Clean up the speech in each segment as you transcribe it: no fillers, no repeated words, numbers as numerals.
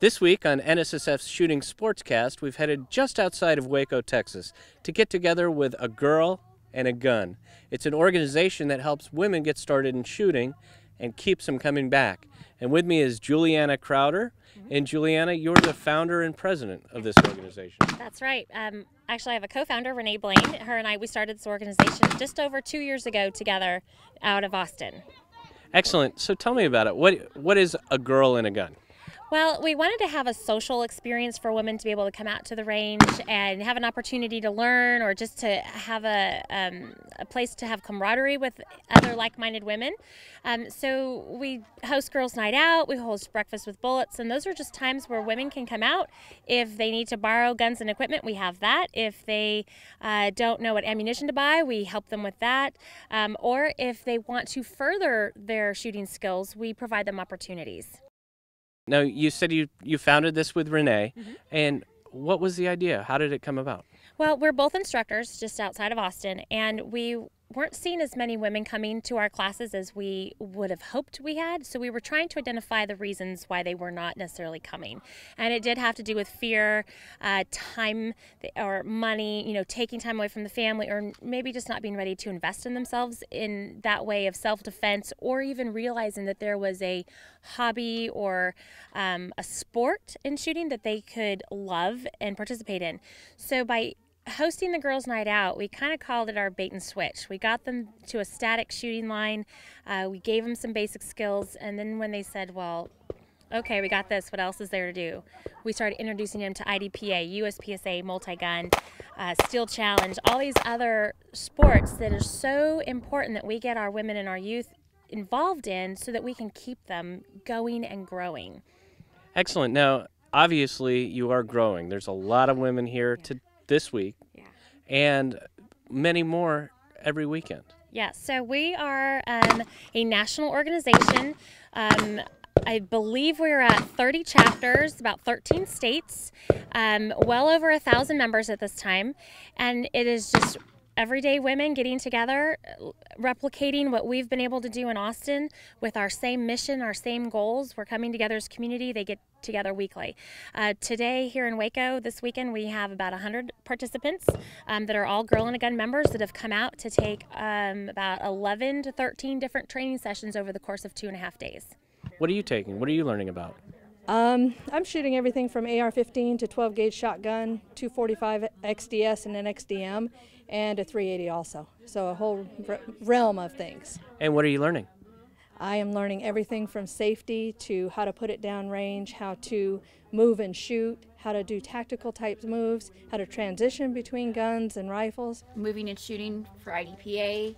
This week on NSSF's Shooting Sportscast, we've headed just outside of Waco, Texas, to get together with A Girl and a Gun. It's an organization that helps women get started in shooting and keeps them coming back. And with me is Juliana Crowder. And Juliana, you're the founder and president of this organization. That's right. Actually, I have a co-founder, Renee Blaine. Her and I, we started this organization just over 2 years ago together out of Austin. Excellent. So tell me about it. What is A Girl and a Gun? Well, we wanted to have a social experience for women to be able to come out to the range and have an opportunity to learn, or just to have a place to have camaraderie with other like-minded women. So we host Girls Night Out, we host Breakfast with Bullets, and those are just times where women can come out. If they need to borrow guns and equipment, we have that. If they don't know what ammunition to buy, we help them with that. Or if they want to further their shooting skills, we provide them opportunities. Now, you said you founded this with Renee, and what was the idea? How did it come about? Well, we're both instructors just outside of Austin, and we weren't seeing as many women coming to our classes as we would have hoped we had, so we were trying to identify the reasons why they were not necessarily coming. And it did have to do with fear, time, or money, taking time away from the family, or maybe just not being ready to invest in themselves in that way of self-defense, or even realizing that there was a hobby or a sport in shooting that they could love and participate in. So by hosting the Girls Night Out, we kind of called it our bait and switch. We got them to a static shooting line, we gave them some basic skills, and then when they said, well, okay, we got this, what else is there to do? We started introducing them to IDPA, USPSA, multi-gun, Steel Challenge, all these other sports that are so important that we get our women and our youth involved in so that we can keep them going and growing. Excellent. Now, obviously, you are growing. There's a lot of women here this week, and many more every weekend. Yeah, so we are a national organization. I believe we're at 30 chapters, about 13 states, well over 1,000 members at this time, and it is just everyday women getting together, replicating what we've been able to do in Austin with our same mission, our same goals. We're coming together as a community. They get together weekly. Today here in Waco, this weekend, we have about 100 participants that are all Girl and a Gun members that have come out to take about 11 to 13 different training sessions over the course of 2.5 days. What are you taking? What are you learning about? I'm shooting everything from AR-15 to 12-gauge shotgun, 245 XDS and an XDM, and a 380 also. So a whole realm of things. And what are you learning? I am learning everything from safety to how to put it down range, how to move and shoot, how to do tactical type moves, how to transition between guns and rifles. Moving and shooting for IDPA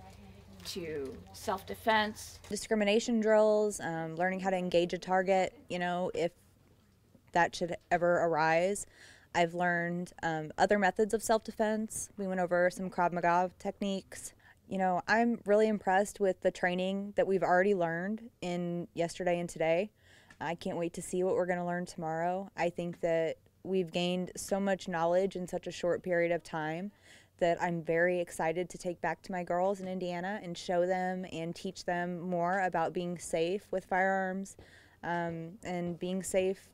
to self-defense. Discrimination drills, learning how to engage a target, if that should ever arise. I've learned other methods of self-defense. We went over some Krav Maga techniques. I'm really impressed with the training that we've already learned in yesterday and today. I can't wait to see what we're going to learn tomorrow. I think that we've gained so much knowledge in such a short period of time that I'm very excited to take back to my girls in Indiana and show them and teach them more about being safe with firearms, and being safe,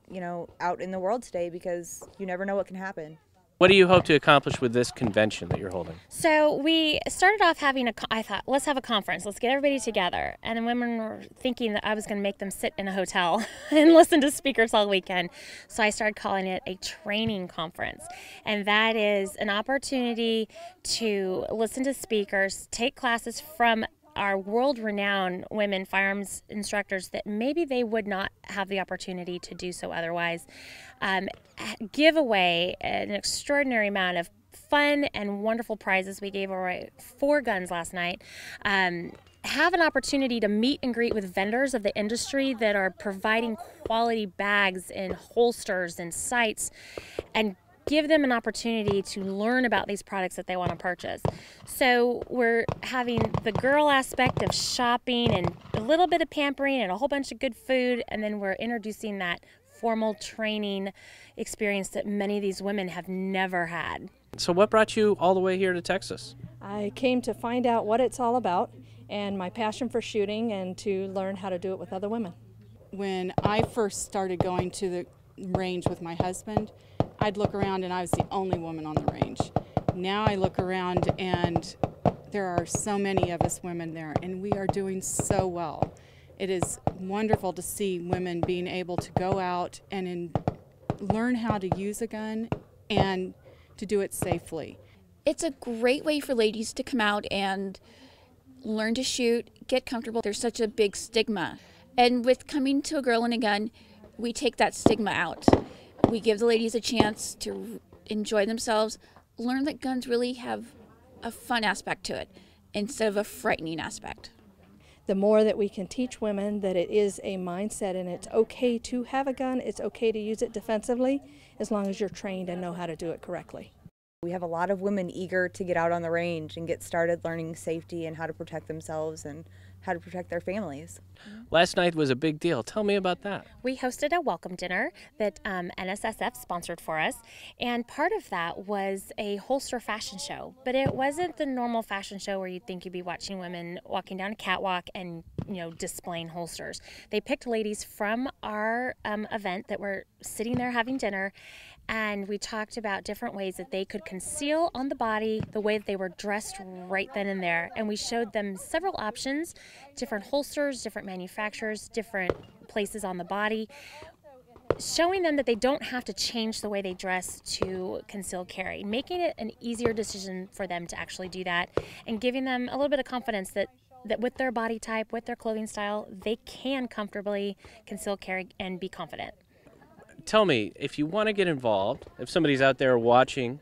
out in the world today, because you never know what can happen. What do you hope to accomplish with this convention that you're holding? So we started off having I thought, let's have a conference. Let's get everybody together. And the women were thinking that I was going to make them sit in a hotel and listen to speakers all weekend. So I started calling it a training conference. And that is an opportunity to listen to speakers, take classes from our world-renowned women firearms instructors that maybe they would not have the opportunity to do so otherwise. Give away an extraordinary amount of fun and wonderful prizes. We gave away 4 guns last night. Have an opportunity to meet and greet with vendors of the industry that are providing quality bags and holsters and sights, and give them an opportunity to learn about these products that they want to purchase. So we're having the girl aspect of shopping and a little bit of pampering and a whole bunch of good food, and then we're introducing that formal training experience that many of these women have never had. So what brought you all the way here to Texas? I came to find out what it's all about and my passion for shooting, and to learn how to do it with other women. When I first started going to the range with my husband, I'd look around and I was the only woman on the range. Now I look around and there are so many of us women there, and we are doing so well. It is wonderful to see women being able to go out and learn how to use a gun and to do it safely. It's a great way for ladies to come out and learn to shoot, get comfortable. There's such a big stigma. And with coming to A Girl and a Gun, we take that stigma out. We give the ladies a chance to enjoy themselves, learn that guns really have a fun aspect to it instead of a frightening aspect. The more that we can teach women that it is a mindset and it's okay to have a gun, it's okay to use it defensively, as long as you're trained and know how to do it correctly. We have a lot of women eager to get out on the range and get started learning safety and how to protect themselves and how to protect their families. Last night was a big deal. Tell me about that. We hosted a welcome dinner that NSSF sponsored for us, and part of that was a holster fashion show. But it wasn't the normal fashion show where you'd think you'd be watching women walking down a catwalk and, displaying holsters. They picked ladies from our event that were sitting there having dinner, and we talked about different ways that they could conceal on the body the way that they were dressed right then and there. And we showed them several options, different holsters, different manufacturers, different places on the body, showing them that they don't have to change the way they dress to conceal carry, making it an easier decision for them to actually do that, and giving them a little bit of confidence that with their body type, with their clothing style, they can comfortably conceal carry and be confident. Tell me, if you want to get involved, if somebody's out there watching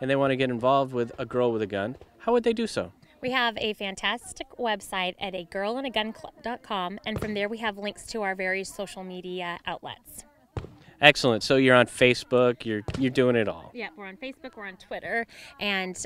and they want to get involved with A Girl with a Gun, how would they do so? We have a fantastic website at agirlandagunclub.com, and from there we have links to our various social media outlets. Excellent. So you're on Facebook, you're doing it all. Yeah, we're on Facebook, we're on Twitter, and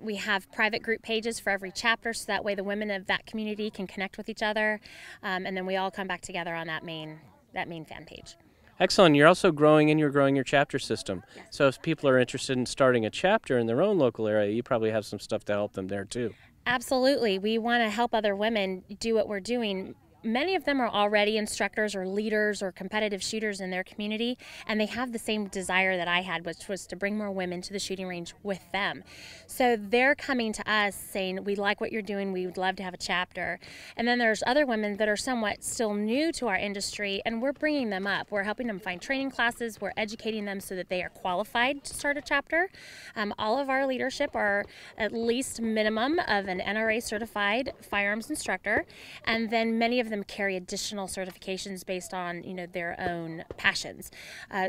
we have private group pages for every chapter, so that way the women of that community can connect with each other, and then we all come back together on that main fan page. Excellent. You're also growing your chapter system. Yes. So if people are interested in starting a chapter in their own local area, you probably have some stuff to help them there too. Absolutely. We want to help other women do what we're doing. Many of them are already instructors or leaders or competitive shooters in their community, and they have the same desire that I had, which was to bring more women to the shooting range with them. So they're coming to us saying, we like what you're doing, we would love to have a chapter. And then there's other women that are somewhat still new to our industry, and we're bringing them up. We're helping them find training classes, we're educating them so that they are qualified to start a chapter. All of our leadership are at least minimum of an NRA certified firearms instructor, and then many of them carry additional certifications based on their own passions.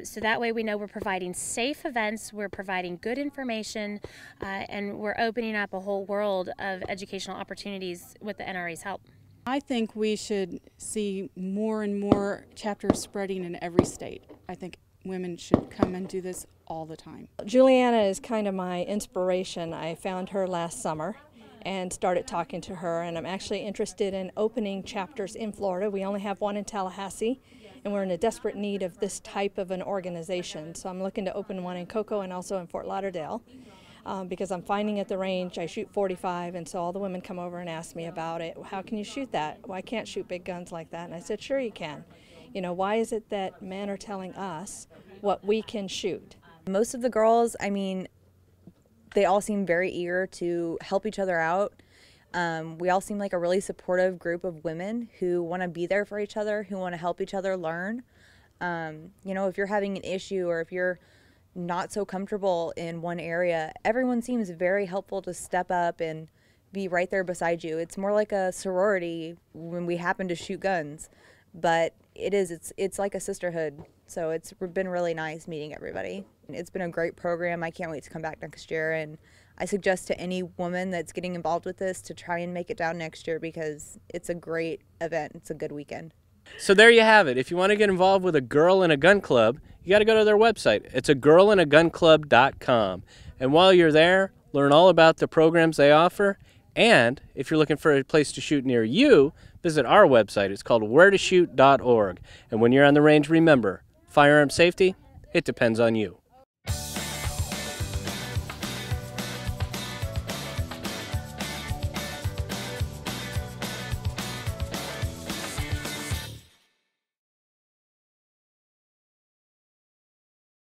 So that way we know we're providing safe events, we're providing good information, and we're opening up a whole world of educational opportunities with the NRA's help. I think we should see more and more chapters spreading in every state. I think women should come and do this all the time. Juliana is kind of my inspiration. I found her last summer and started talking to her, and I'm actually interested in opening chapters in Florida. We only have one in Tallahassee, and we're in a desperate need of this type of an organization. So I'm looking to open one in Cocoa and also in Fort Lauderdale, because I'm finding at the range I shoot .45, and so all the women come over and ask me about it. How can you shoot that? Well, I can't shoot big guns like that. And I said, sure you can. Why is it that men are telling us what we can shoot? Most of the girls, they all seem very eager to help each other out. We all seem like a really supportive group of women who want to be there for each other, who want to help each other learn. If you're having an issue or if you're not so comfortable in one area, everyone seems very helpful to step up and be right there beside you. It's more like a sorority when we happen to shoot guns, but it's like a sisterhood. So it's been really nice meeting everybody. It's been a great program. I can't wait to come back next year, and I suggest to any woman that's getting involved with this to try and make it down next year, because it's a great event. It's a good weekend. So there you have it. If you want to get involved with A Girl and a Gun Club, you got to go to their website. It's agirlandagunclub.com. And while you're there, learn all about the programs they offer. And if you're looking for a place to shoot near you, visit our website. It's called wheretoshoot.org. And when you're on the range, remember, firearm safety, it depends on you.